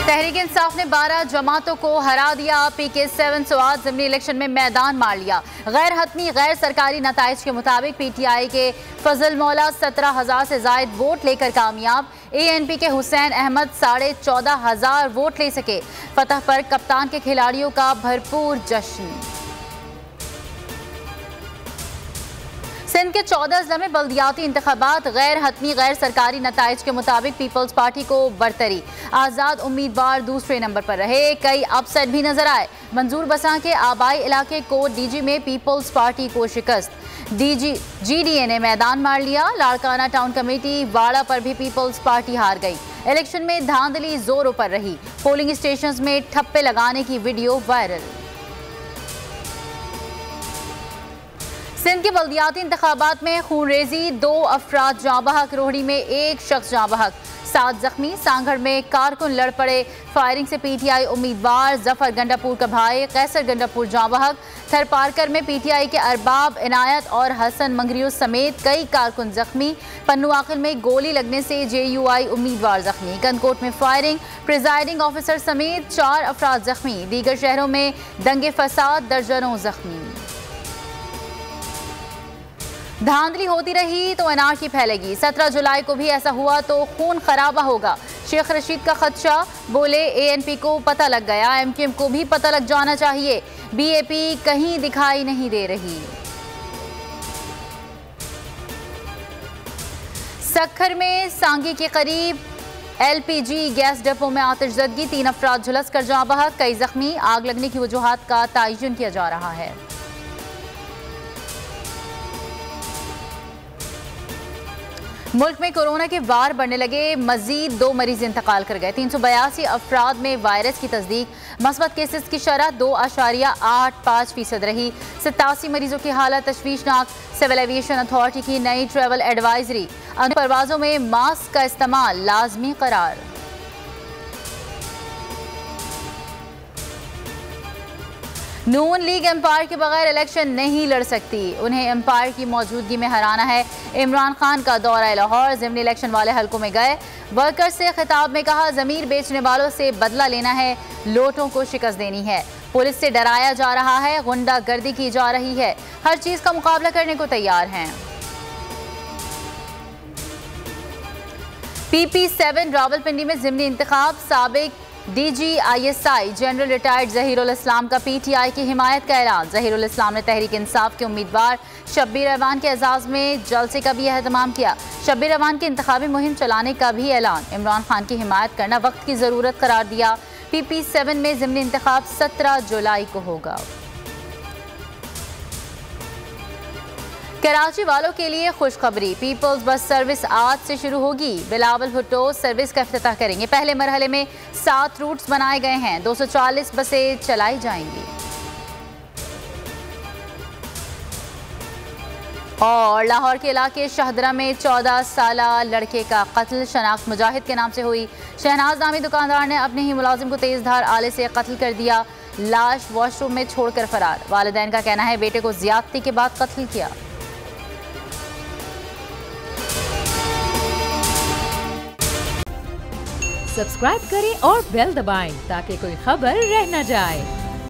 तहरीक इंसाफ ने 12 जमातों को हरा दिया। PK7 स्वात ज़िमनी इलेक्शन में मैदान मार लिया। गैर हतमी गैर सरकारी नताइज के मुताबिक PTI के फजल मौला 17,000 से जायद वोट लेकर कामयाब। ANP के हुसैन अहमद 14,500 वोट ले सके। फतह पर कप्तान के खिलाड़ियों का भरपूर जश्न। सिंध के 14 अजला में बल्दियाती इंतखाबात गैर हतमी गैर सरकारी नताइज के मुताबिक पीपल्स पार्टी को बरतरी। आज़ाद उम्मीदवार दूसरे नंबर पर रहे। कई अपसेट भी नजर आए। मंजूर बसां के आबाई इलाके कोट DG में पीपल्स पार्टी को शिकस्त। GDA ने मैदान मार लिया। लाड़काना टाउन कमेटी वाड़ा पर भी पीपल्स पार्टी हार गई। इलेक्शन में धांधली जोरों पर रही। पोलिंग स्टेशन में ठप्पे लगाने की वीडियो वायरल। सिंध के बल्दियाती इंतखाबात में खूनरेजी, 2 अफराद जाँ बहक। रोहड़ी में 1 शख्स जाँ बहक, 7 जख्मी। सांगड़ में कारकुन लड़ पड़े। फायरिंग से PTI उम्मीदवार जफर गंडापुर का भाई कैसर गंडापुर जाँ बहक। थरपारकर में PTI के अरबाब इनायत और हसन मंगरियो समेत कई कारकुन जख्मी। पन्नू आकिल में गोली लगने से JUI उम्मीदवार जख्मी। कनकोट में फायरिंग, प्रिजाइडिंग ऑफिसर समेत 4 अफराद जख्मी। दीगर शहरों में दंगे फसाद, दर्जनों जख्मी। धांधली होती रही तो अनारकी फैलेगी। 17 जुलाई को भी ऐसा हुआ तो खून खराबा होगा। शेख रशीद का खदशा, बोले ANP को पता लग गया, MQM को भी पता लग जाना चाहिए। BAP कहीं दिखाई नहीं दे रही। सक्खर में सांगी के करीब LPG गैस डिपो में आतिशज़दगी, 3 अफराद झुलस कर जाँ बहक, कई जख्मी। आग लगने की वजूहात का तयन किया जा रहा है। मुल्क में कोरोना के वार बढ़ने लगे। मजीद 2 मरीज इंतकाल कर गए। 382 अफराद में वायरस की तस्दीक। मस्बत केसेस की शरह 2.85% रही। 87 मरीजों की हालत तशवीशनाक। सिविल एविएशन अथॉरिटी की नई ट्रैवल एडवाइजरी। परवाजों में मास्क का इस्तेमाल लाजमी करार। नून लीग एम्पायर के बगैर इलेक्शन नहीं लड़ सकती। उन्हें एम्पायर की मौजूदगी में हराना है। इमरान खान का दौरा लाहौर, ज़िमनी इलेक्शन वाले हलकों में गए। वर्कर्स से खिताब में कहा, ज़मीर बेचने वालों से बदला लेना है, लोटों को शिकस्त देनी है। पुलिस से डराया जा रहा है, गुंडागर्दी की जा रही है। हर चीज़ का मुकाबला करने को तैयार हैं। PP7 रावलपिंडी में ज़िमनी इंतखाब। साबिक DG ISI general retired Zaheerul इस्लाम का PTI की हिमायत का ऐलान। ज़हीरुल इस्लाम ने तहरीक इंसाफ के उम्मीदवार शब्बीर रहमान के एजाज़ में जलसे का भी एहतमाम किया। शब्बीर रहमान की इंतखाबी मुहिम चलाने का भी ऐलान। इमरान खान की हिमायत करना वक्त की ज़रूरत करार दिया। PP7 में ज़िमनी इंतखाब 17 जुलाई को होगा। कराची वालों के लिए खुशखबरी, पीपल्स बस सर्विस आज से शुरू होगी। बिलावल भुट्टो सर्विस का इफ्तिताह करेंगे। पहले मरहले में 7 रूट्स बनाए गए हैं। 240 बसें चलाई जाएंगी। और लाहौर के इलाके शाहदरा में 14 साला लड़के का कत्ल शनाख्त मुजाहिद के नाम से हुई। शहनाज नामी दुकानदार ने अपने ही मुलाजिम को तेजधार आले से कत्ल कर दिया। लाश वॉशरूम में छोड़कर फरार। वालिदैन का कहना है बेटे को ज्यादती के बाद कत्ल किया। सब्सक्राइब करें और बेल दबाएं ताकि कोई खबर रह न जाए।